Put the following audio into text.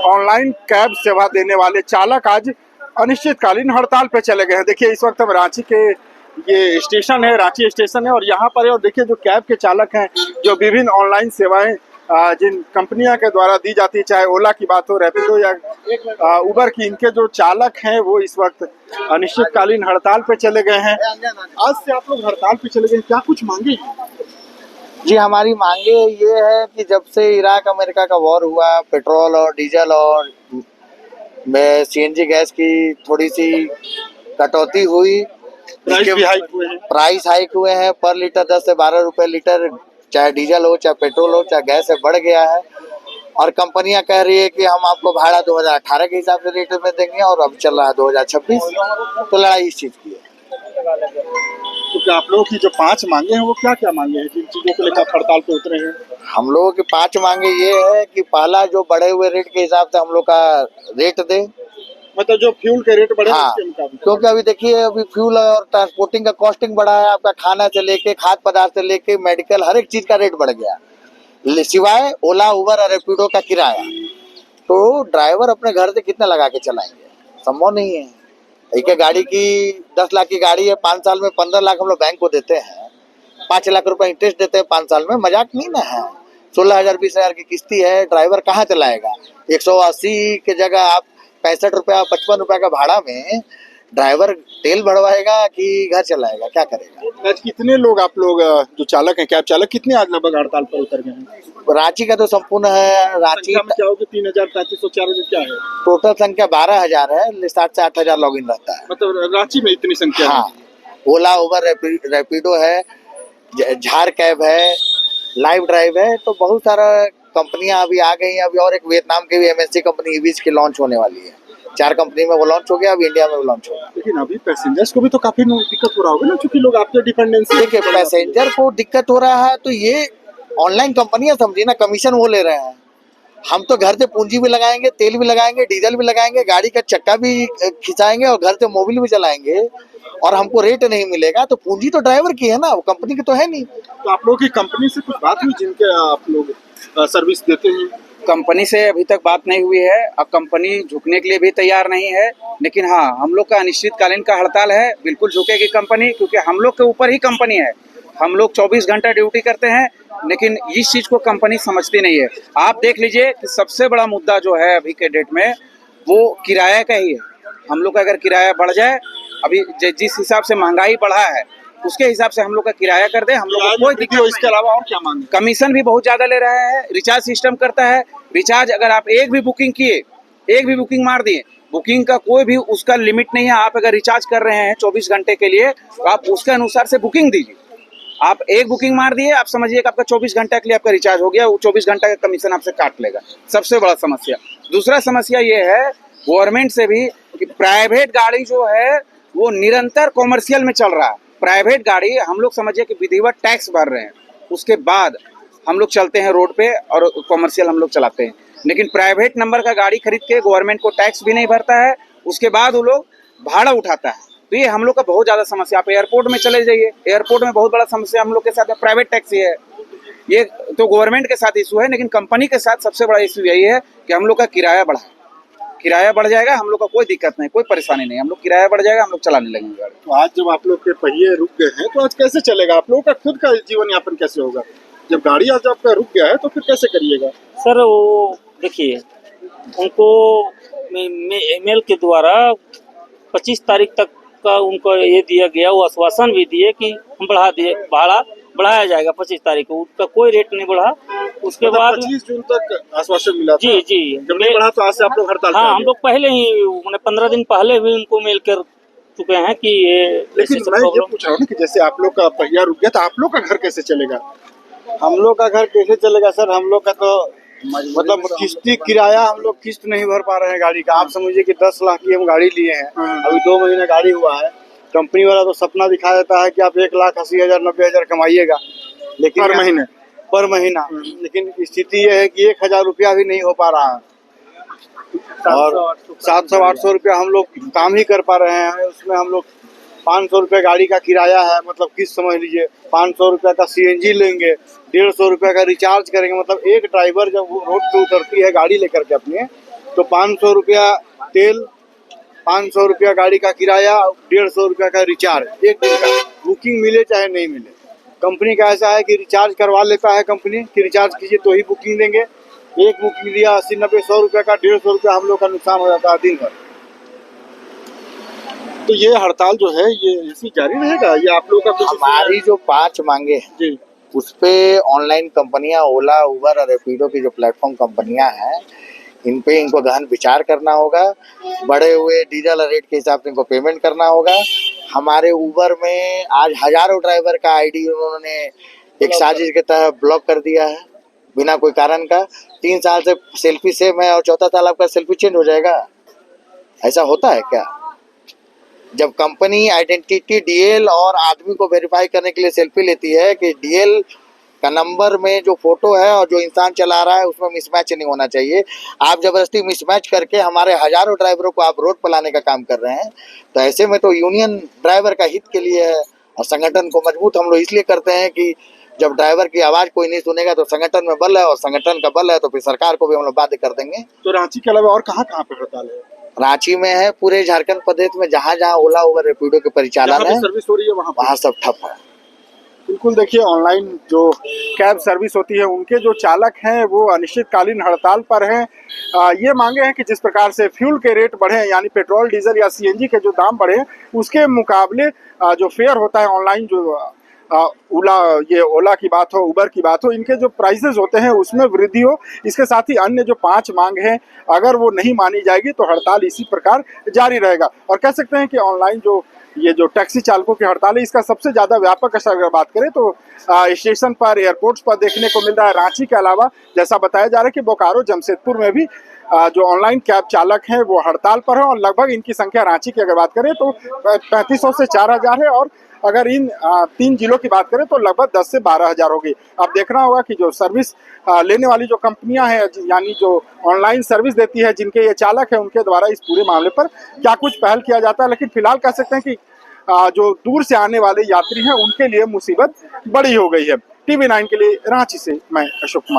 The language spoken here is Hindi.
ऑनलाइन कैब सेवा देने वाले चालक आज अनिश्चितकालीन हड़ताल पे चले गए हैं। देखिए इस वक्त हम रांची के ये स्टेशन है, रांची स्टेशन है और यहाँ पर है और देखिए जो कैब के चालक हैं, जो विभिन्न ऑनलाइन सेवाएं जिन कंपनियां के द्वारा दी जाती है, चाहे ओला की बात हो, रैपिडो या उबर की, इनके जो चालक हैं वो इस वक्त अनिश्चितकालीन हड़ताल पे चले गए हैं। आज से आप लोग हड़ताल पे चले गए, क्या कुछ मांगे? जी, हमारी मांगे ये है कि जब से इराक अमेरिका का वॉर हुआ, पेट्रोल और डीजल और सीएनजी गैस की थोड़ी सी कटौती हुई, प्राइस हाइक हुए हैं। पर लीटर 10 से 12 रुपए लीटर, चाहे डीजल हो, चाहे पेट्रोल हो, चाहे गैस है, बढ़ गया है। और कंपनियां कह रही है कि हम आपको भाड़ा 2018 के हिसाब से रेट में देंगे और अब चल रहा है 2026। तो लड़ाई इस चीज की है। तो क्या आप लोगों की जो 5 मांगे हैं वो क्या क्या मांगे हैं, जिन चीजों को लेकर हड़ताल पे उतरे हैं? हम लोगों की 5 मांगे ये है कि पहला जो बढ़े हुए रेट के हिसाब से हम लोग का रेट दे, मतलब जो फ्यूल के रेट बढ़े। हाँ, क्योंकि अभी देखिए अभी फ्यूल और ट्रांसपोर्टिंग का कॉस्टिंग बढ़ा है। आपका खाना से लेके, खाद्य पदार्थ से लेके, मेडिकल, हर एक चीज का रेट बढ़ गया, सिवाय ओला, उबर और रैपिडो का किराया। तो ड्राइवर अपने घर से कितना लगा के चलाएंगे, संभव नहीं है। एक गाड़ी की 10 लाख की गाड़ी है, 5 साल में 15 लाख हम लोग बैंक को देते हैं, 5 लाख रुपए इंटरेस्ट देते हैं 5 साल में, मजाक नहीं ना है। 16,000 20,000 की किस्ती है, ड्राइवर कहाँ चलाएगा? 180 की जगह आप 65 रुपया 55 रुपया का भाड़ा में ड्राइवर तेल भरवाएगा कि घर चलाएगा, क्या करेगा? आज कितने लोग आप लोग जो चालक हैं, कैब चालक, कितने आज लगभग हड़ताल पर उतर गए हैं? रांची का तो संपूर्ण है, रांची में क्या होगी? 3,000 4 क्या है? टोटल संख्या 12,000 है, 7 से 8,000 लॉगिन रहता है। मतलब रांची में इतनी संख्या? हाँ, ओला, उबर, रैपिडो है, झार कैब है, लाइव ड्राइव है, तो बहुत सारा कंपनियां अभी आ गई हैं। अभी और एक वियतनाम की भी एमएनसी कंपनी ईवीज की लॉन्च होने वाली है। 4 कंपनी में वो लॉन्च हो गया, अब इंडिया में वो लॉन्च होगा। लेकिन अभी पैसेंजर्स को भी तो काफी दिक्कत हो रहा होगा ना, क्योंकि लोग आपके डिपेंडेंसी। देखिए, पैसेंजर को दिक्कत हो रहा है तो ये ऑनलाइन कंपनियां समझिए ना, कमीशन वो ले रहे हैं। हम तो घर से पूंजी भी लगाएंगे, तेल भी लगाएंगे, डीजल भी लगाएंगे, गाड़ी का चक्का भी खिंचाएंगे और घर से मोबिल भी चलाएंगे, और हमको रेट नहीं मिलेगा। तो पूंजी तो ड्राइवर की है ना, वो कंपनी की तो है नहीं। तो आप लोगों की कंपनी से कुछ बात हुई जिनके आप लोग सर्विस देते हैं? कंपनी से अभी तक बात नहीं हुई है। अब कंपनी झुकने के लिए भी तैयार नहीं है, लेकिन हाँ, हम लोग का अनिश्चितकालीन का हड़ताल है। बिल्कुल झुकेगी कंपनी, क्योंकि हम लोग के ऊपर ही कंपनी है। हम लोग 24 घंटा ड्यूटी करते हैं, लेकिन इस चीज़ को कंपनी समझती नहीं है। आप देख लीजिए कि सबसे बड़ा मुद्दा जो है अभी के डेट में, वो किराया का ही है। हम लोग का अगर किराया बढ़ जाए, अभी जिस हिसाब से महंगाई बढ़ा है उसके हिसाब से हम लोग का किराया कर दे, हम लोग को कोई दिक्कत नहीं। इसके अलावा और क्या मांगे? कमीशन भी बहुत ज्यादा ले रहा है, रिचार्ज सिस्टम करता है। रिचार्ज अगर आप एक भी बुकिंग किए, एक भी बुकिंग मार दिए, बुकिंग का कोई भी उसका लिमिट नहीं है। आप अगर रिचार्ज कर रहे हैं 24 घंटे के लिए, तो आप उसके अनुसार से बुकिंग दीजिए। आप एक बुकिंग मार दिए, आप समझिए कि आपका 24 घंटा के लिए आपका रिचार्ज हो गया, वो 24 घंटा का कमीशन आपसे काट लेगा। सबसे बड़ा समस्या। दूसरा समस्या ये है गवर्नमेंट से भी कि प्राइवेट गाड़ी जो है वो निरंतर कॉमर्शियल में चल रहा है। प्राइवेट गाड़ी हम लोग समझिए कि विधिवत टैक्स भर रहे हैं, उसके बाद हम लोग चलते हैं रोड पे और कॉमर्शियल हम लोग चलाते हैं। लेकिन प्राइवेट नंबर का गाड़ी खरीद के गवर्नमेंट को टैक्स भी नहीं भरता है, उसके बाद वो लोग भाड़ा उठाता है। तो ये हम लोग का बहुत ज़्यादा समस्या। आप एयरपोर्ट में चले जाइए, एयरपोर्ट में बहुत बड़ा समस्या हम लोग के साथ प्राइवेट टैक्सी है। ये तो गवर्नमेंट के साथ इशू है, लेकिन कंपनी के साथ सबसे बड़ा इशू यही है कि हम लोग का किराया बढ़ा। किराया बढ़ जाएगा, हम लोग का कोई दिक्कत नहीं, कोई परेशानी नहीं। हम लोग किराया बढ़ जाएगा, हम लोग चलाने लगेंगे गाड़ी। तो आज जब आप लोग के पहिए रुक गए हैं, तो आज कैसे चलेगा? आप लोगों का खुद का जीवन यापन कैसे होगा? जब गाड़ी आज आपका रुक गया है तो फिर कैसे करिएगा? सर वो देखिए, उनको ईमेल के द्वारा 25 तारीख तक का उनको ये दिया गया, वो आश्वासन भी दिए कि हम भाड़ा बढ़ाया जाएगा 25 तारीख को। उसका कोई रेट नहीं बढ़ा। उसके बाद 25 जून तक आश्वासन मिला था। जी जब नहीं बढ़ा तो आज से आप लोग हड़ताल? हाँ, हम लोग पहले ही 15 दिन पहले भी उनको मेल कर चुके हैं कि ये। लेकिन मैं ये पूछ रहा हूँ कि जैसे आप लोग का पहिया रुक गया तो आप लोग का घर कैसे चलेगा? हम लोग का घर कैसे चलेगा सर? हम लोग का तो मतलब किस्ती किराया हम लोग किस्त नहीं भर पा रहे हैं गाड़ी का। आप समझिए कि 10 लाख की हम गाड़ी लिए हैं, अभी 2 महीने गाड़ी हुआ है। कंपनी वाला तो सपना दिखा देता है कि आप 1,80,000 90,000 कमाइएगा, लेकिन पर महीना। लेकिन स्थिति ये है कि 1,000 रुपया भी नहीं हो पा रहा है और 700-800 रुपया हम लोग काम ही कर पा रहे हैं। उसमें हम लोग 500 रुपये गाड़ी का किराया है, मतलब किस्त समझ लीजिए। 500 रुपये का सीएनजी लेंगे, 150 रुपये का रिचार्ज करेंगे। मतलब एक ड्राइवर जब रोड पे उतरती है गाड़ी लेकर के अपने, तो 500 रुपया तेल, 500 रुपया गाड़ी का किराया, 150 रुपया का रिचार्ज एक दिन का, बुकिंग मिले चाहे नहीं मिले। कंपनी का ऐसा है कि रिचार्ज करवा लेता है कंपनी कि रिचार्ज कीजिए तो ही बुकिंग देंगे। एक बुकिंग लिया 80-90-100 रुपया का, 150 रुपया हम लोग का नुकसान हो जाता है दिन भर। तो ये हड़ताल जो है ये इसी जारी रहेगा, ये आप लोगों का कुछ हमारी जो 5 मांगे हैं जी उस पे ऑनलाइन कंपनियां ओला, उबर और रैपिडो की जो प्लेटफॉर्म कंपनियां हैं इन पे इनको गहन विचार करना होगा। बढ़े हुए डीजल रेट के हिसाब से इनको पेमेंट करना होगा। हमारे उबर में आज हजारों ड्राइवर का आईडी उन्होंने एक साजिश के तहत ब्लॉक कर दिया है बिना कोई कारण का। 3 साल से सेल्फी सेम है और 4था साल आपका सेल्फी चेंज हो जाएगा, ऐसा होता है क्या? जब कंपनी आइडेंटिटी डीएल और आदमी को वेरीफाई करने के लिए सेल्फी लेती है कि डीएल का नंबर में जो फोटो है और जो इंसान चला रहा है उसमें मिसमैच नहीं होना चाहिए। आप जबरदस्ती मिसमैच करके हमारे हजारों ड्राइवरों को आप रोड पर लाने का काम कर रहे हैं। तो ऐसे में तो यूनियन ड्राइवर का हित के लिए है और संगठन को मजबूत हम लोग इसलिए करते हैं कि जब ड्राइवर की आवाज कोई नहीं सुनेगा तो संगठन में बल है, और संगठन का बल है तो फिर सरकार को भी हम लोग बाध्य कर देंगे। तो रांची के अलावा और कहाँ कहाँ पे हड़ताल है? रांची में है, पूरे झारखंड प्रदेश में जहाँ जहाँ ओला उबर रैपिडो के परिचालन है सर्विस हो रही है वहाँ सब ठप है। बिल्कुल, देखिए ऑनलाइन जो कैब सर्विस होती है उनके जो चालक हैं वो अनिश्चितकालीन हड़ताल पर हैं। ये मांगे हैं कि जिस प्रकार से फ्यूल के रेट बढ़े यानी पेट्रोल, डीजल या सीएनजी के जो दाम बढ़े उसके मुकाबले जो फेयर होता है ऑनलाइन, जो ओला की बात हो, उबर की बात हो, इनके जो प्राइसेस होते हैं उसमें वृद्धि हो। इसके साथ ही अन्य जो 5 मांग हैं अगर वो नहीं मानी जाएगी तो हड़ताल इसी प्रकार जारी रहेगा। और कह सकते हैं कि ऑनलाइन ये जो टैक्सी चालकों की हड़ताल है इसका सबसे ज़्यादा व्यापक असर अगर बात करें तो स्टेशन पर, एयरपोर्ट्स पर देखने को मिल रहा है। रांची के अलावा जैसा बताया जा रहा है कि बोकारो, जमशेदपुर में भी जो ऑनलाइन कैब चालक हैं वो हड़ताल पर है और लगभग इनकी संख्या रांची की अगर बात करें तो 3500 से 4000 है, और अगर इन 3 जिलों की बात करें तो लगभग 10 से 12 हजार होगी। अब देखना होगा कि जो सर्विस लेने वाली जो कंपनियां हैं यानी जो ऑनलाइन सर्विस देती है, जिनके ये चालक हैं, उनके द्वारा इस पूरे मामले पर क्या कुछ पहल किया जाता है। लेकिन फिलहाल कह सकते हैं कि जो दूर से आने वाले यात्री हैं उनके लिए मुसीबत बड़ी हो गई है। TV9 के लिए रांची से मैं अशोक कुमार।